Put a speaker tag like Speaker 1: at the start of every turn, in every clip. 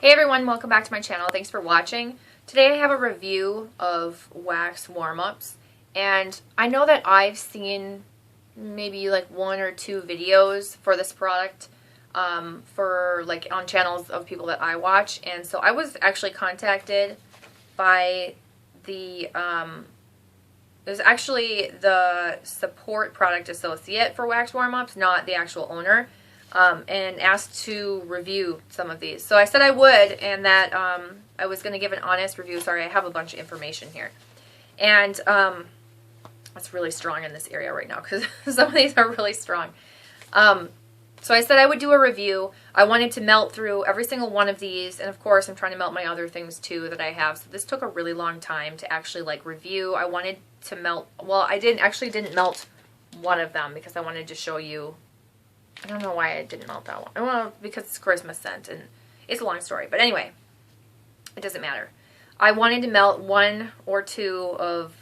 Speaker 1: Hey everyone, welcome back to my channel. Thanks for watching. Today I have a review of wax warm-ups, and I know that I've seen maybe like one or two videos for this product for like on channels of people that I watch, and so I was actually contacted by the it was actually the support product associate for wax warm-ups, not the actual owner. And asked to review some of these. So I said I would, and that I was going to give an honest review. Sorry, I have a bunch of information here. And it's really strong in this area right now because some of these are really strong. So I said I would do a review. I wanted to melt through every single one of these, and of course I'm trying to melt my other things too that I have. So this took a really long time to actually like review. I wanted to melt, well, I didn't melt one of them because I wanted to show you. I don't know why I didn't melt that one. Well, because it's Christmas scent, and it's a long story. But anyway, it doesn't matter. I wanted to melt one or two of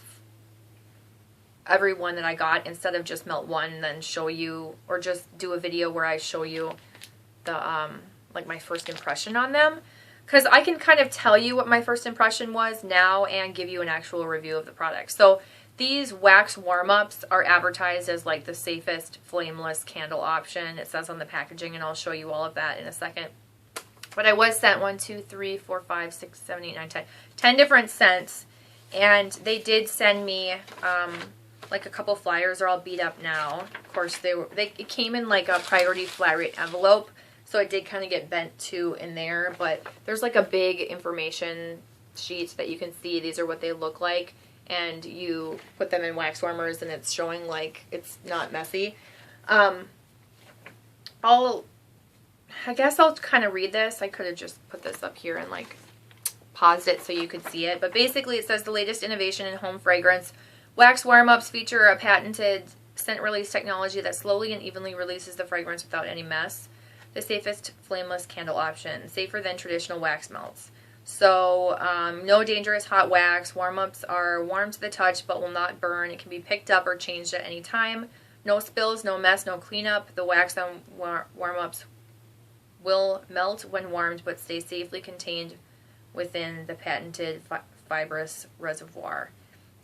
Speaker 1: every one that I got instead of just melt one and then show you, or just do a video where I show you the, like my first impression on them. Because I can kind of tell you what my first impression was now and give you an actual review of the product. So these wax warm-ups are advertised as like the safest flameless candle option. It says on the packaging, and I'll show you all of that in a second. But I was sent 1, 2, 3, 4, 5, 6, 7, 8, 9, 10. 10 different scents. And they did send me like a couple flyers. They're all beat up now. Of course, it came in like a priority flat rate envelope. So it did kind of get bent too in there. But there's like a big information sheet that you can see. These are what they look like. And you put them in wax warmers, and it's showing like it's not messy. I guess I'll kind of read this. I could have just put this up here and like paused it so you could see it. But basically it says the latest innovation in home fragrance. Wax warm-ups feature a patented scent release technology that slowly and evenly releases the fragrance without any mess. The safest flameless candle option. Safer than traditional wax melts. So, no dangerous hot wax. Warm-ups are warm to the touch but will not burn. It can be picked up or changed at any time. No spills, no mess, no cleanup. The wax on warm-ups will melt when warmed but stay safely contained within the patented fibrous reservoir.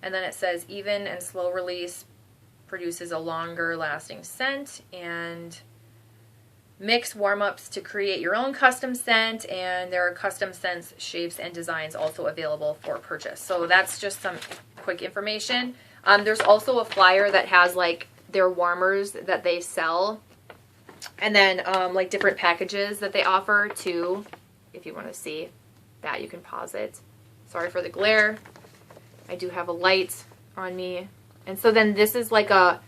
Speaker 1: And then it says even and slow release produces a longer lasting scent, and mix warm-ups to create your own custom scent, and there are custom scents, shapes, and designs also available for purchase. So that's just some quick information. There's also a flyer that has like their warmers that they sell, and then like different packages that they offer too. If you want to see that, you can pause it. Sorry for the glare. I do have a light on me. And so then this is like a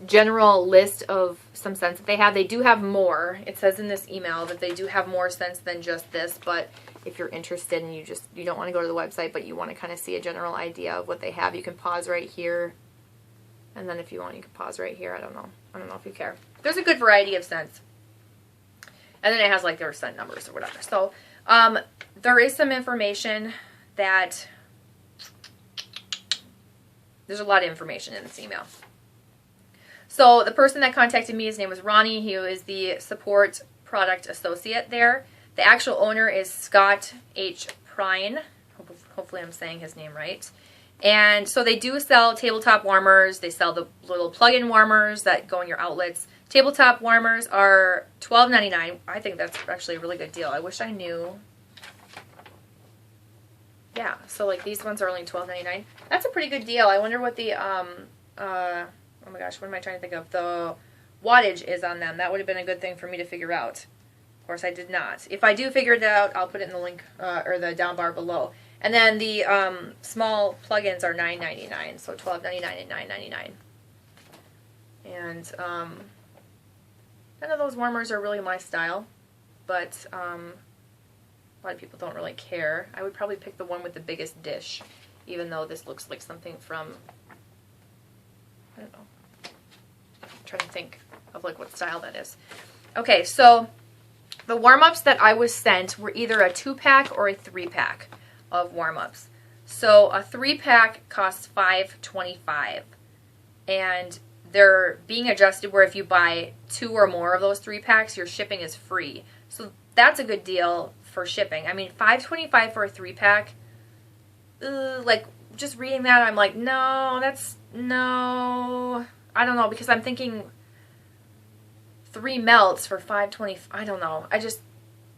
Speaker 1: general list of some scents that they have. They do have more. It says in this email that they do have more scents than just this, but if you're interested and you don't want to go to the website but you want to kind of see a general idea of what they have, you can pause right here. And then if you want, you can pause right here. I don't know if you care. There's a good variety of scents. And then it has like their scent numbers or whatever. So there is some information that there's a lot of information in this email. So the person that contacted me, his name was Ronnie. He was the support product associate there. The actual owner is Scott H. Prine. Hopefully I'm saying his name right. And so they do sell tabletop warmers. They sell the little plug-in warmers that go in your outlets. Tabletop warmers are $12.99. I think that's actually a really good deal. I wish I knew. Yeah, so like these ones are only $12.99. That's a pretty good deal. I wonder what the oh my gosh, what am I trying to think of? The wattage is on them. That would have been a good thing for me to figure out. Of course, I did not. If I do figure it out, I'll put it in the link or the down bar below. And then the small plugins are $9.99, so $12.99 and $9.99. And none of those warmers are really my style, but a lot of people don't really care. I would probably pick the one with the biggest dish, even though this looks like something from, I don't know. I'm trying to think of like what style that is. Okay, so the warm-ups that I was sent were either a 2-pack or a 3-pack of warm-ups. So a 3-pack costs $5.25, and they're being adjusted where if you buy 2 or more of those 3 packs, your shipping is free. So that's a good deal for shipping. I mean, $5.25 for a 3-pack. Like, just reading that, I'm like, no, no. I don't know, because I'm thinking 3 melts for $5.20. I don't know.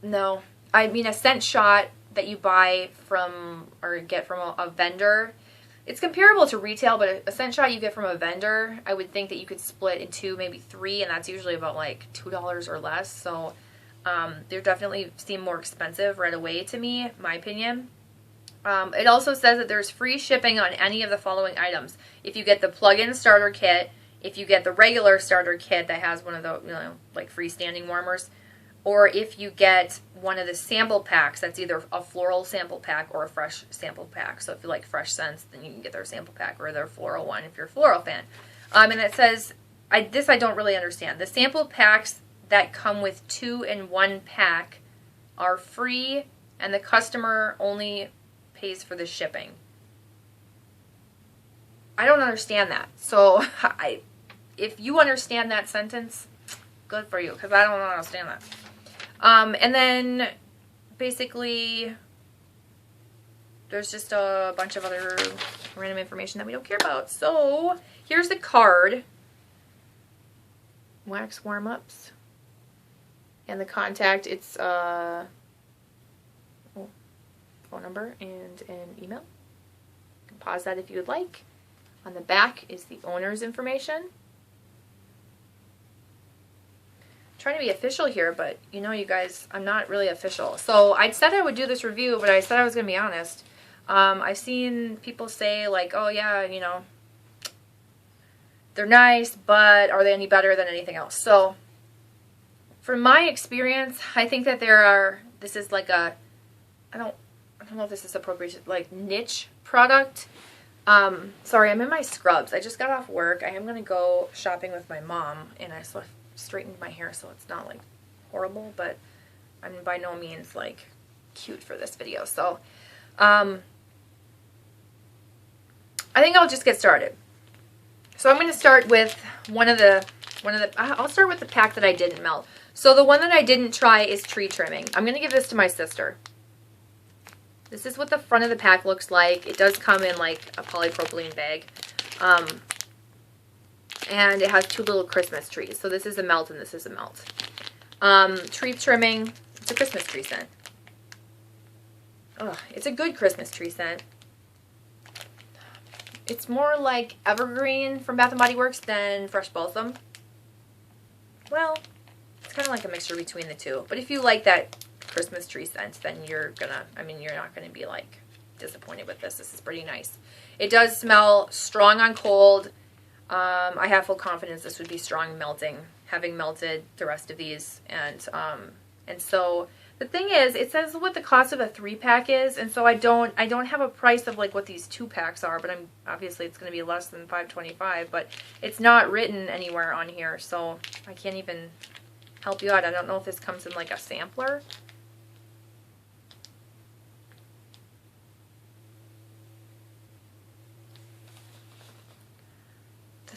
Speaker 1: No. I mean, a scent shot that you buy from or get from a vendor, it's comparable to retail, but a scent shot you get from a vendor, I would think that you could split in 2, maybe 3, and that's usually about like $2 or less. So they definitely seem more expensive right away to me, my opinion. It also says that there's free shipping on any of the following items. If you get the plug-in starter kit, if you get the regular starter kit that has one of the, like freestanding warmers, or if you get one of the sample packs, that's either a floral sample pack or a fresh sample pack. So if you like fresh scents, then you can get their sample pack or their floral one if you're a floral fan. And it says, this I don't really understand. The sample packs that come with 2 in 1 pack are free, and the customer only pays for the shipping. I don't understand that. So if you understand that sentence, good for you, because I don't understand that. And then basically there's just a bunch of other random information that we don't care about. So here's the card. Wax warm-ups. And the contact, it's phone number and an email. You can pause that if you would like. On the back is the owner's information. Trying to be official here, but you guys, I'm not really official. So I said I would do this review, but I said I was going to be honest. I've seen people say like, oh yeah, they're nice, but are they any better than anything else? So from my experience, I think that this is like a, I don't know if this is appropriate, like niche product. Sorry, I'm in my scrubs. I just got off work. I am going to go shopping with my mom, and I sort of straightened my hair so it's not like horrible, but I'm by no means like cute for this video. So I think I'll just get started. So I'm going to start with I'll start with the pack that I didn't melt. So the one that I didn't try is tree trimming. I'm going to give this to my sister. This is what the front of the pack looks like. It does come in like a polypropylene bag. And it has 2 little Christmas trees. So this is a melt and this is a melt. Tree trimming. It's a Christmas tree scent. Oh, it's a good Christmas tree scent. It's more like evergreen from Bath & Body Works than fresh balsam. Well, it's kind of like a mixture between the two. But if you like that Christmas tree scent, then you're not gonna be like disappointed with this. This is pretty nice. It does smell strong on cold. I have full confidence this would be strong melting, having melted the rest of these. And so the thing is, it says what the cost of a 3-pack is, and so I don't have a price of like what these 2-packs are, but obviously it's going to be less than $5.25, but it's not written anywhere on here, so I can't even help you out. I don't know if this comes in like a sampler.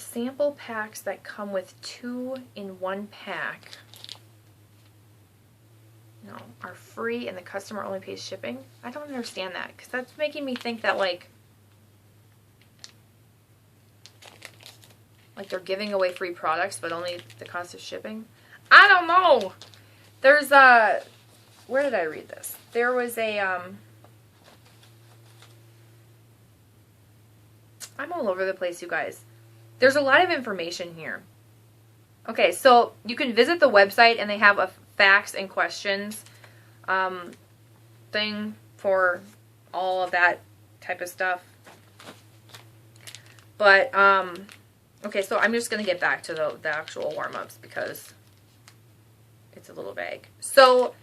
Speaker 1: Sample packs that come with 2 in 1 pack are free and the customer only pays shipping. I don't understand that, because that's making me think that like they're giving away free products but only the cost of shipping. I don't know. There's where did I read this? There was a I'm all over the place, you guys. There's a lot of information here. Okay, so you can visit the website and they have a facts and questions thing for all of that type of stuff. But, okay, so I'm just going to get back to the actual warm-ups because it's a little vague. So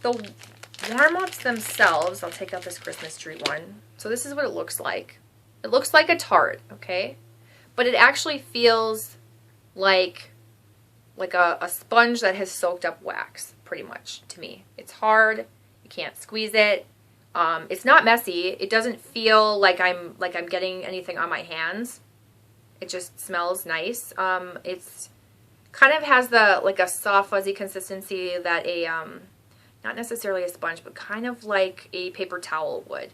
Speaker 1: the warm-ups themselves, I'll take out this Christmas tree one. So this is what it looks like. It looks like a tart, okay? But it actually feels like a sponge that has soaked up wax, pretty much, to me. It's hard. You can't squeeze it. It's not messy. It doesn't feel like I'm getting anything on my hands. It just smells nice. It's kind of has a soft, fuzzy consistency that a not necessarily a sponge, but kind of like a paper towel would.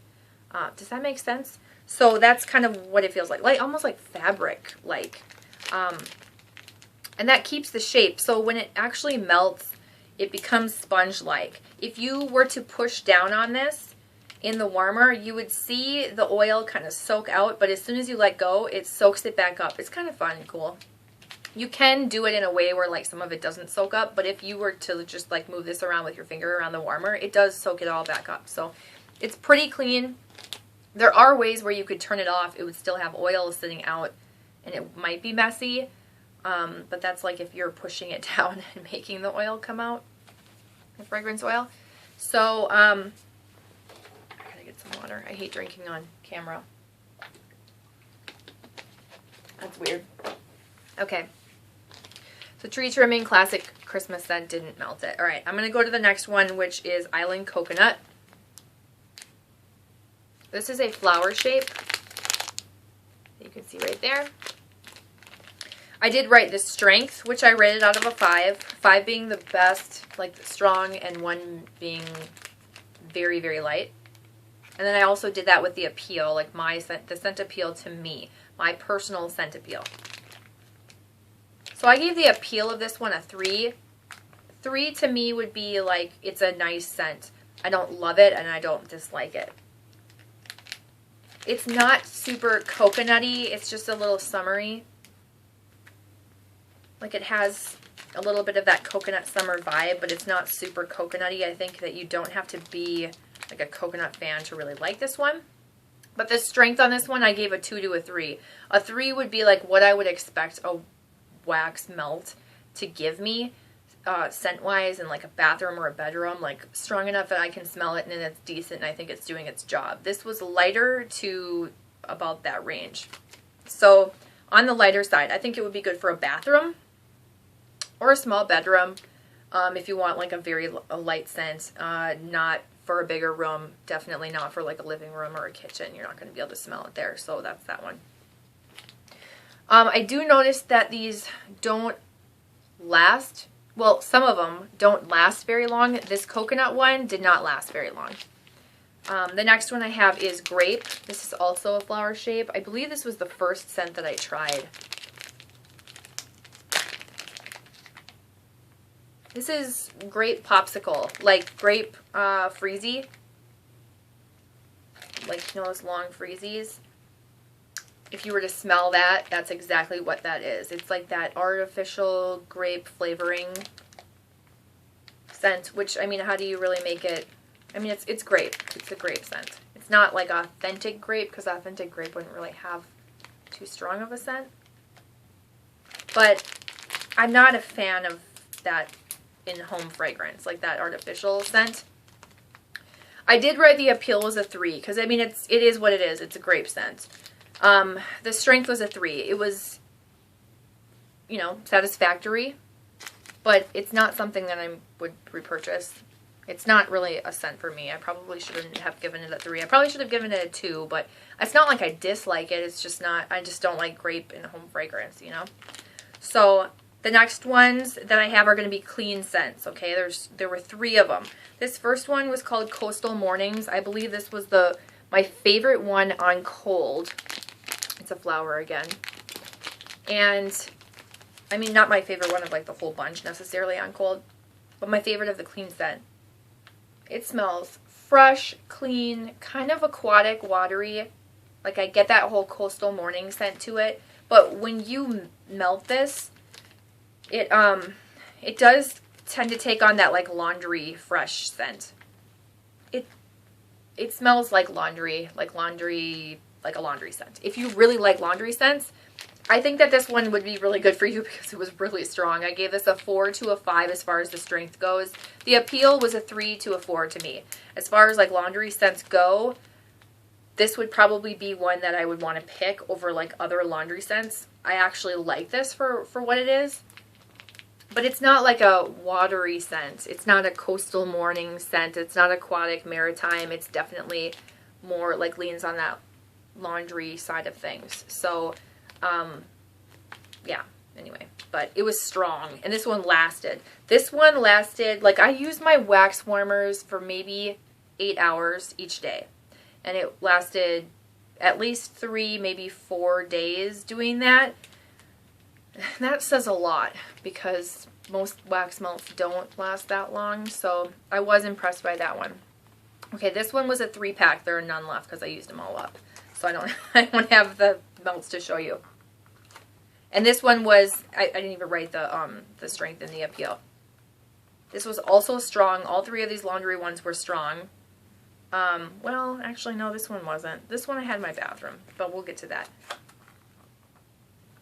Speaker 1: Does that make sense? So that's kind of what it feels like almost like fabric, like. And that keeps the shape. So when it actually melts, it becomes sponge-like. If you were to push down on this in the warmer, you would see the oil kind of soak out, but as soon as you let go, it soaks it back up. It's kind of fun and cool. You can do it in a way where like some of it doesn't soak up, but if you were to just like move this around with your finger around the warmer, it does soak it all back up. So it's pretty clean. There are ways where you could turn it off. It would still have oil sitting out and it might be messy, but that's like if you're pushing it down and making the oil come out, the fragrance oil. So I gotta get some water. I hate drinking on camera. That's weird. Okay. So Tree Trimming Classic Christmas Scent didn't melt it. Alright, I'm going to go to the next one, which is Island Coconut. This is a flower shape. You can see right there. I did write the strength, which I rated out of a 5. 5 being the best, like strong, and 1 being very, very light. And then I also did that with the appeal, like my scent, the scent appeal to me, my personal scent appeal. So I gave the appeal of this one a 3. 3 to me would be like, it's a nice scent. I don't love it and I don't dislike it. It's not super coconutty, it's just a little summery. Like it has a little bit of that coconut summer vibe, but it's not super coconutty. I think that you don't have to be like a coconut fan to really like this one. But the strength on this one, I gave a 2 to a 3. A 3 would be like what I would expect a wax melt to give me scent-wise in like a bathroom or a bedroom, like strong enough that I can smell it and it's decent and I think it's doing its job. This was lighter to about that range. So on the lighter side, I think it would be good for a bathroom or a small bedroom if you want like a very light scent, not for a bigger room, definitely not for like a living room or a kitchen. You're not going to be able to smell it there, so that's that one. I do notice that these don't last. Well, some of them don't last very long. This coconut one did not last very long. The next one I have is Grape. This is also a flower shape. I believe this was the first scent that I tried. This is Grape Popsicle, like grape freezy. Like, you know those long freezies? If you were to smell that, that's exactly what that is. It's like that artificial grape flavoring scent, which, I mean, how do you really make it? I mean, it's grape. It's a grape scent. It's not like authentic grape, because authentic grape wouldn't really have too strong of a scent. But I'm not a fan of that in-home fragrance, like that artificial scent. I did write the appeal was a 3, because, I mean, it is what it is. It's a grape scent. The strength was a 3. It was, you know, satisfactory, but it's not something that I would repurchase. It's not really a scent for me. I probably shouldn't have given it a 3. I probably should have given it a 2, but it's not like I dislike it. It's just not, I just don't like grape in home fragrance, you know? So the next ones that I have are going to be clean scents, okay? There were 3 of them. This first one was called Coastal Mornings. I believe this was my favorite one on cold. It's a flower again. And, I mean, not my favorite one of like the whole bunch necessarily on cold, but my favorite of the clean scent. It smells fresh, clean, kind of aquatic, watery. Like I get that whole Coastal Morning scent to it. But when you melt this, it does tend to take on that like laundry fresh scent. It smells like laundry, like a laundry scent. If you really like laundry scents, I think that this one would be really good for you because it was really strong. I gave this a 4 to a 5 as far as the strength goes. The appeal was a 3 to a 4 to me. As far as like laundry scents go, this would probably be one that I would want to pick over like other laundry scents. I actually like this for what it is. But it's not like a watery scent. It's not a Coastal Morning scent. It's not aquatic, maritime. It's definitely more like leans on that laundry side of things. So, yeah. anyway, but it was strong, and this one lasted. This one lasted, like, I used my wax warmers for maybe 8 hours each day, and it lasted at least 3, maybe 4 days doing that. That says a lot, because most wax melts don't last that long, so I was impressed by that one. Okay, this one was a 3-pack. There are none left because I used them all up, so I don't have the melts to show you. And this one was, I didn't even write the strength and the appeal. This was also strong. All 3 of these laundry ones were strong. Well, actually, no, this one wasn't. This one I had in my bathroom, but we'll get to that.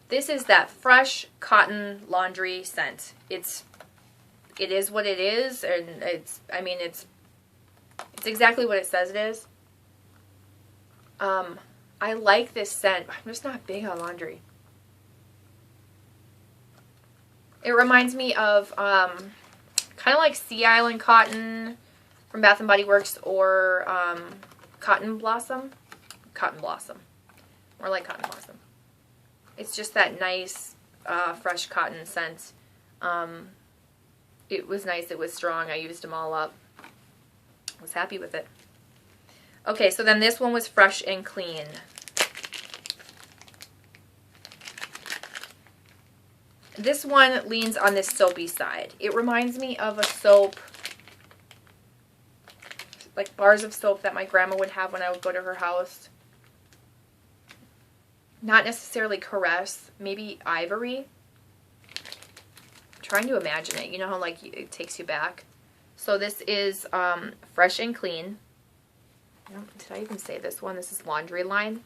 Speaker 1: This is that fresh cotton laundry scent. It is what it is, and it's exactly what it says it is. I like this scent. I'm just not big on laundry. It reminds me of kind of like Sea Island Cotton from Bath & Body Works, or Cotton Blossom. Cotton Blossom. More like Cotton Blossom. It's just that nice, fresh cotton scent. It was nice. It was strong. I used them all up. I was happy with it. Okay, so then this one was fresh and clean. This one leans on this soapy side. It reminds me of a soap, like bars of soap that my grandma would have when I would go to her house. Not necessarily Caress, maybe Ivory. I'm trying to imagine it. You know how like it takes you back? So this is fresh and clean. Did I even say this one? This is Laundry Line.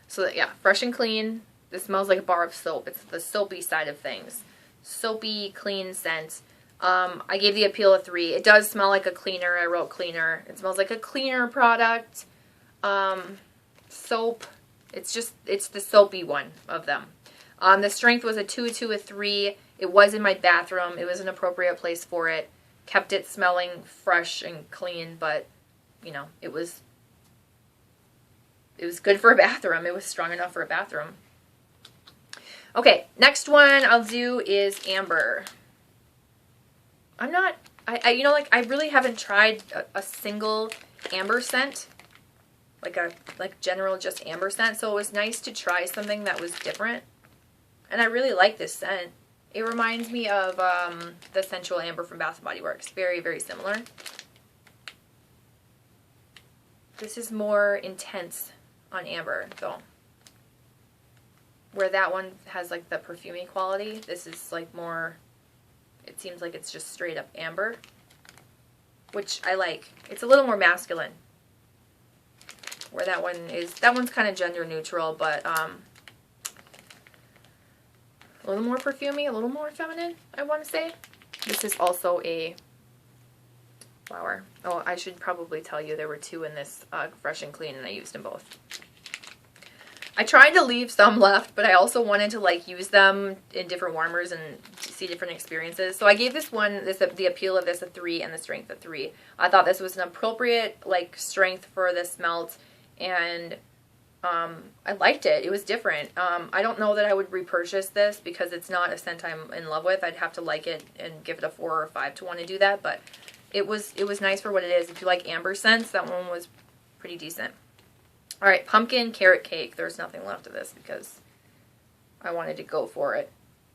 Speaker 1: So yeah, fresh and clean. This smells like a bar of soap. It's the soapy side of things. Soapy, clean scent. I gave the appeal a 3. It does smell like a cleaner. I wrote cleaner. It smells like a cleaner product. Soap. It's the soapy one of them. The strength was a 2, 2, a 3. It was in my bathroom. It was an appropriate place for it. Kept it smelling fresh and clean, but, you know, it was good for a bathroom. It was strong enough for a bathroom. Okay, next one I'll do is Amber. You know, like, I really haven't tried a single amber scent. Like general just amber scent, so it was nice to try something that was different. And I really like this scent. It reminds me of the Sensual Amber from Bath & Body Works. Very, very similar. This is more intense on amber, though. Where that one has like the perfumey quality, this is like more, it seems like it's just straight up amber, which I like. It's a little more masculine. Where that one's kind of gender neutral, but a little more perfumey, a little more feminine, I want to say. This is also a flower. Oh, I should probably tell you there were 2 in this fresh and clean, and I used them both. I tried to leave some left, but I also wanted to like use them in different warmers and see different experiences. So I gave this one, the appeal of this a 3 and the strength a 3. I thought this was an appropriate like strength for this melt, and I liked it. It was different. I don't know that I would repurchase this because it's not a scent I'm in love with. I'd have to like it and give it a 4 or 5 to want to do that, but it was nice for what it is. If you like amber scents, that one was pretty decent. All right, pumpkin carrot cake. There's nothing left of this because I wanted to go for it.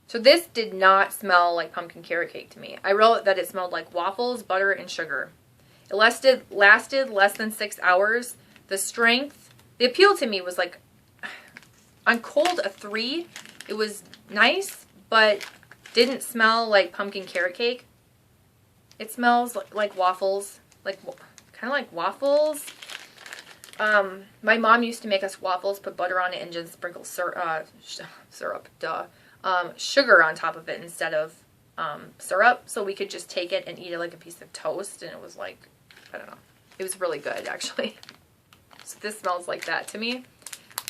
Speaker 1: So this did not smell like pumpkin carrot cake to me. I wrote that it smelled like waffles, butter, and sugar. It lasted less than 6 hours. The strength, the appeal to me was like, on cold, a 3. It was nice, but didn't smell like pumpkin carrot cake. It smells like waffles, kind of like waffles. My mom used to make us waffles, put butter on it, and just sprinkle sugar on top of it instead of syrup, so we could just take it and eat it like a piece of toast, and it was like, I don't know. It was really good, actually. So this smells like that to me.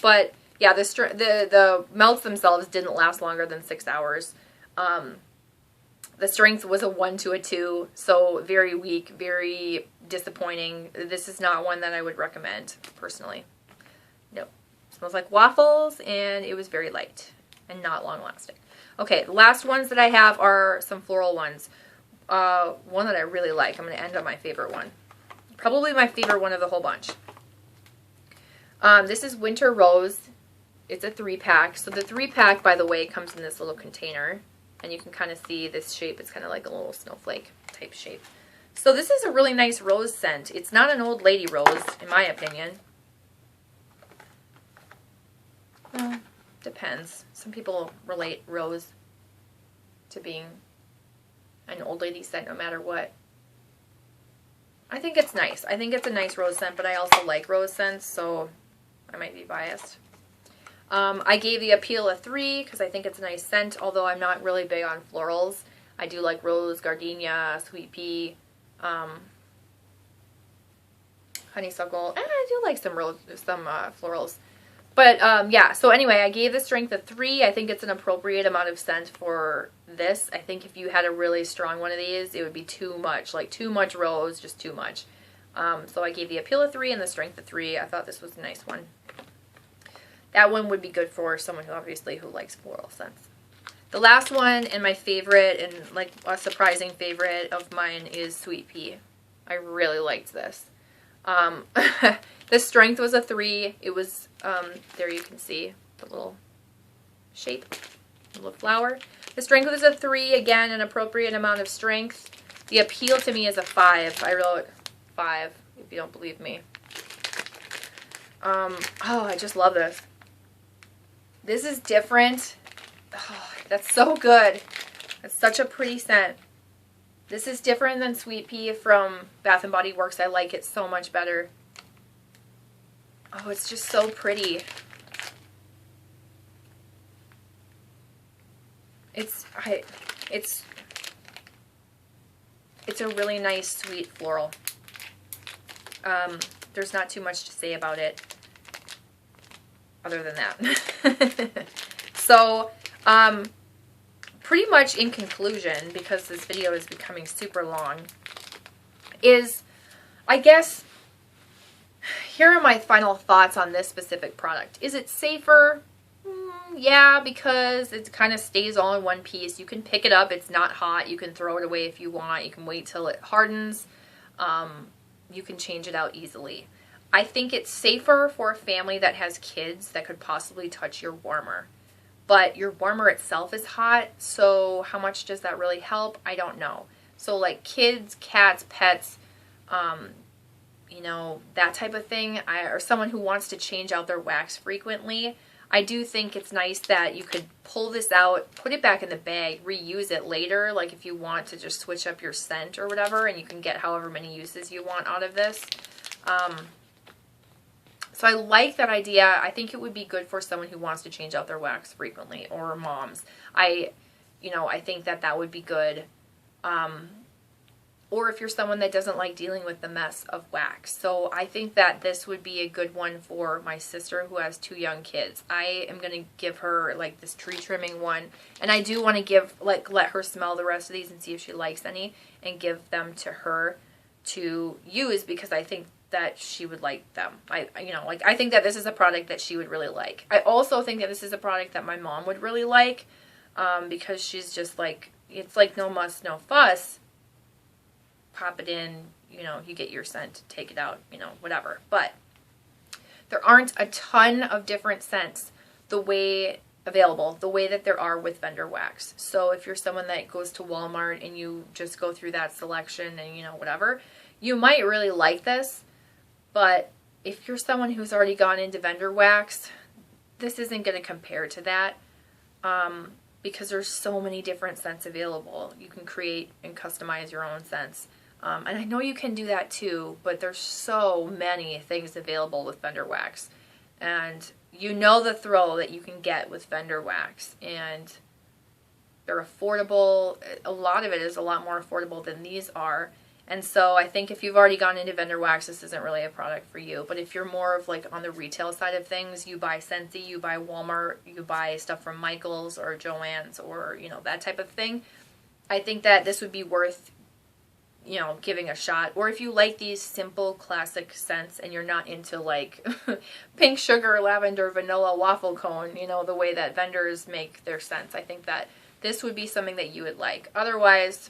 Speaker 1: But yeah, the melts themselves didn't last longer than 6 hours. The strength was a 1 to a 2, so very weak, very disappointing. This is not one that I would recommend, personally. No. It smells like waffles, and it was very light. and not long lasting. Okay, the last ones that I have are some floral ones. One that I really like. I'm going to end on my favorite one. Probably my favorite one of the whole bunch. This is Winter Rose. It's a 3-pack. So the 3-pack, by the way, comes in this little container. And you can kind of see this shape. It's kind of like a little snowflake type shape. So this is a really nice rose scent. It's not an old lady rose, in my opinion. Well, depends. Some people relate rose to being an old lady scent no matter what. I think it's nice. I think it's a nice rose scent, but I also like rose scents, so I might be biased. I gave the Appeal a 3 because I think it's a nice scent, although I'm not really big on florals. I do like rose, gardenia, sweet pea, honeysuckle, and I do like some florals. But yeah, so anyway, I gave the strength a 3. I think it's an appropriate amount of scent for this. I think if you had a really strong one of these, it would be too much. Like too much rose, just too much. So I gave the Appeal a 3 and the strength a 3. I thought this was a nice one. That one would be good for someone who obviously likes floral scents. The last one and my favorite, and like a surprising favorite of mine, is Sweet Pea. I really liked this. The strength was a 3. It was, there you can see the little shape, the little flower. The strength was a 3, again, an appropriate amount of strength. The Appeal to me is a 5. I wrote 5, if you don't believe me. Oh, I just love this. This is different. Oh, that's so good. It's such a pretty scent. This is different than Sweet Pea from Bath & Body Works. I like it so much better. Oh, it's just so pretty. It's a really nice sweet floral. There's not too much to say about it other than that. So, pretty much in conclusion, because this video is becoming super long, is, I guess, here are my final thoughts on this specific product. Is it safer? Yeah, because it kind of stays all in one piece. You can pick it up. It's not hot. You can throw it away if you want. You can wait till it hardens. You can change it out easily. I think it's safer for a family that has kids that could possibly touch your warmer. But your warmer itself is hot, so how much does that really help? I don't know. So like kids, cats, pets, you know, that type of thing, or someone who wants to change out their wax frequently, I do think it's nice that you could pull this out, put it back in the bag, reuse it later, like if you want to just switch up your scent or whatever, and you can get however many uses you want out of this. So I like that idea. I think it would be good for someone who wants to change out their wax frequently, or moms. I think that would be good. Or if you're someone that doesn't like dealing with the mess of wax. So I think that this would be a good one for my sister who has 2 young kids. I am going to give her like this tree trimming one. And I do want to let her smell the rest of these and see if she likes any, and give them to her to use, because I think that she would like them. I think that this is a product that she would really like. I also think that this is a product that my mom would really like, because she's just like, it's like no muss, no fuss. Pop it in, you get your scent, take it out, whatever. But there aren't a ton of different scents the way that there are with vendor wax. So if you're someone that goes to Walmart and you just go through that selection and whatever, you might really like this. But if you're someone who's already gone into vendor wax, this isn't going to compare to that, because there's so many different scents available. You can create and customize your own scents. And I know you can do that too, but there's so many things available with vendor wax. And the throw that you can get with vendor wax. And they're affordable. A lot of it is a lot more affordable than these are. And so I think if you've already gone into vendor wax, this isn't really a product for you. But if you're more of like on the retail side of things, you buy Scentsy, you buy Walmart, you buy stuff from Michael's or Joann's or, that type of thing, I think that this would be worth you know, giving a shot. Or if you like these simple classic scents and you're not into like pink sugar, lavender, vanilla, waffle cone, you know, the way that vendors make their scents, I think that this would be something that you would like. Otherwise,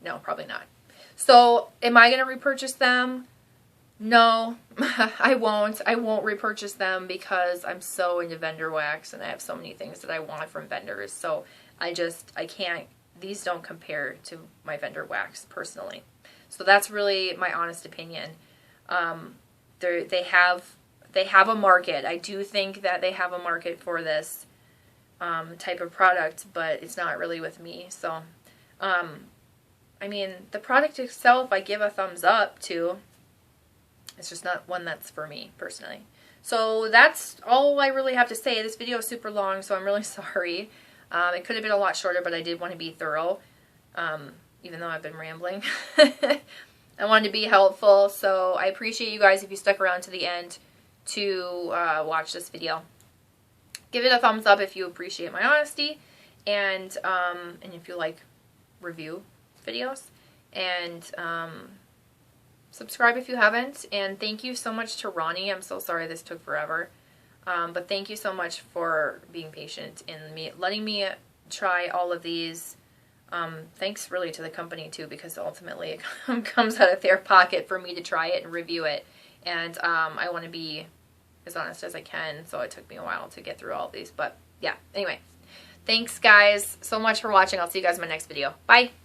Speaker 1: no, probably not. So am I going to repurchase them? No, I won't. I won't repurchase them because I'm so into vendor wax and I have so many things that I want from vendors. So I can't, these don't compare to my vendor wax personally. So that's really my honest opinion. They have a market. I do think that they have a market for this type of product, but it's not really with me. So, I mean, the product itself I give a thumbs up to. It's just not one that's for me, personally. So that's all I really have to say. This video is super long, so I'm really sorry. It could have been a lot shorter, but I did want to be thorough, even though I've been rambling. I wanted to be helpful, so I appreciate you guys if you stuck around to the end to watch this video. Give it a thumbs up if you appreciate my honesty, and if you like review videos, and subscribe if you haven't, and thank you so much to Ronnie. I'm so sorry this took forever, but thank you so much for being patient and letting me try all of these. Thanks really to the company too, because ultimately it comes out of their pocket for me to try it and review it, and I want to be as honest as I can, so it took me a while to get through all of these, but yeah, anyway, thanks guys so much for watching. I'll see you guys in my next video. Bye!